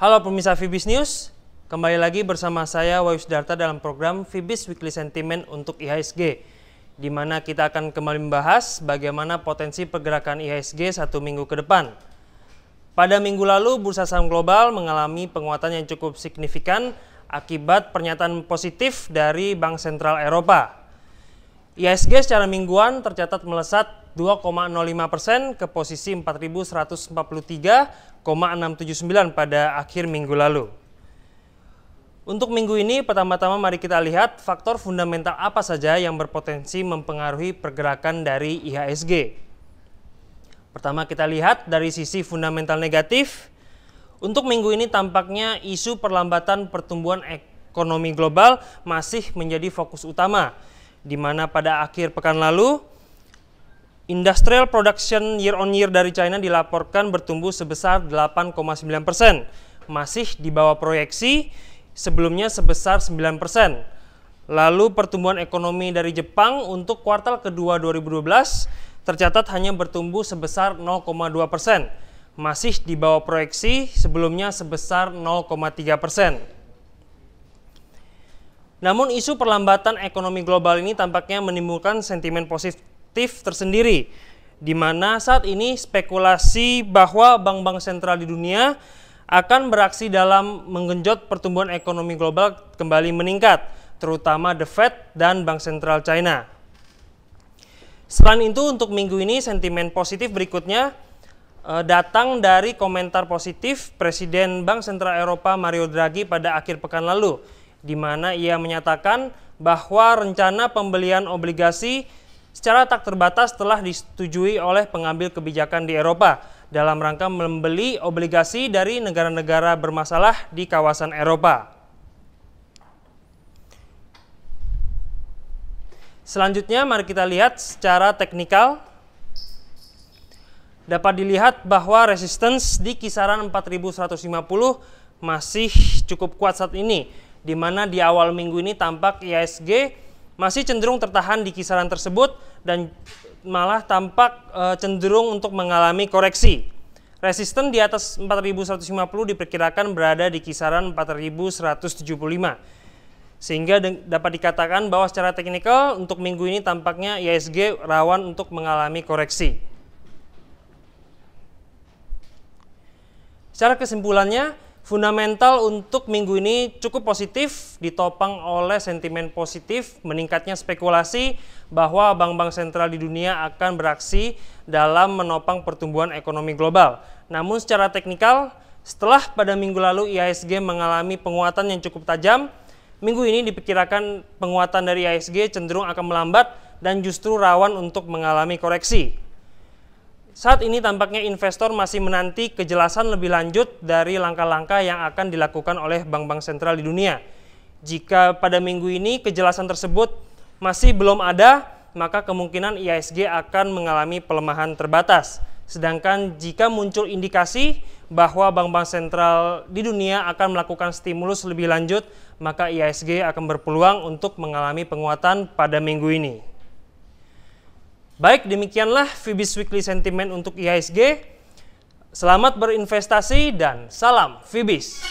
Halo pemirsa Fibis News, kembali lagi bersama saya Wahyu Sudarta dalam program Fibis Weekly Sentiment untuk IHSG, di mana kita akan kembali membahas bagaimana potensi pergerakan IHSG satu minggu ke depan. Pada minggu lalu, bursa saham global mengalami penguatan yang cukup signifikan akibat pernyataan positif dari Bank Sentral Eropa. IHSG secara mingguan tercatat melesat 2,05% ke posisi 4.143,679 pada akhir minggu lalu. Untuk minggu ini, pertama-tama mari kita lihat faktor fundamental apa saja yang berpotensi mempengaruhi pergerakan dari IHSG. Pertama kita lihat dari sisi fundamental negatif. Untuk minggu ini tampaknya isu perlambatan pertumbuhan ekonomi global masih menjadi fokus utama, di mana pada akhir pekan lalu, industrial production year on year dari China dilaporkan bertumbuh sebesar 8,9%, masih di bawah proyeksi sebelumnya sebesar 9%. Lalu pertumbuhan ekonomi dari Jepang untuk kuartal kedua 2012 tercatat hanya bertumbuh sebesar 0,2%, masih di bawah proyeksi sebelumnya sebesar 0,3%. Namun isu perlambatan ekonomi global ini tampaknya menimbulkan sentimen positif tersendiri, di mana saat ini spekulasi bahwa bank-bank sentral di dunia akan beraksi dalam menggenjot pertumbuhan ekonomi global kembali meningkat, terutama The Fed dan Bank Sentral China. Selain itu, untuk minggu ini sentimen positif berikutnya datang dari komentar positif Presiden Bank Sentral Eropa Mario Draghi pada akhir pekan lalu, di mana ia menyatakan bahwa rencana pembelian obligasi secara tak terbatas telah disetujui oleh pengambil kebijakan di Eropa dalam rangka membeli obligasi dari negara-negara bermasalah di kawasan Eropa. Selanjutnya mari kita lihat secara teknikal. Dapat dilihat bahwa resistance di kisaran 4.150 masih cukup kuat saat ini, di mana di awal minggu ini tampak IHSG masih cenderung tertahan di kisaran tersebut dan malah tampak cenderung untuk mengalami koreksi. Resisten di atas 4.150 diperkirakan berada di kisaran 4.175. Sehingga dapat dikatakan bahwa secara teknikal untuk minggu ini tampaknya IHSG rawan untuk mengalami koreksi. Secara kesimpulannya, fundamental untuk minggu ini cukup positif, ditopang oleh sentimen positif meningkatnya spekulasi bahwa bank-bank sentral di dunia akan beraksi dalam menopang pertumbuhan ekonomi global. Namun secara teknikal, setelah pada minggu lalu IHSG mengalami penguatan yang cukup tajam, minggu ini diperkirakan penguatan dari IHSG cenderung akan melambat dan justru rawan untuk mengalami koreksi. Saat ini tampaknya investor masih menanti kejelasan lebih lanjut dari langkah-langkah yang akan dilakukan oleh bank-bank sentral di dunia. Jika pada minggu ini kejelasan tersebut masih belum ada, maka kemungkinan IHSG akan mengalami pelemahan terbatas. Sedangkan jika muncul indikasi bahwa bank-bank sentral di dunia akan melakukan stimulus lebih lanjut, maka IHSG akan berpeluang untuk mengalami penguatan pada minggu ini. Baik, demikianlah Fibis Weekly Sentiment untuk IHSG. Selamat berinvestasi dan salam Fibis.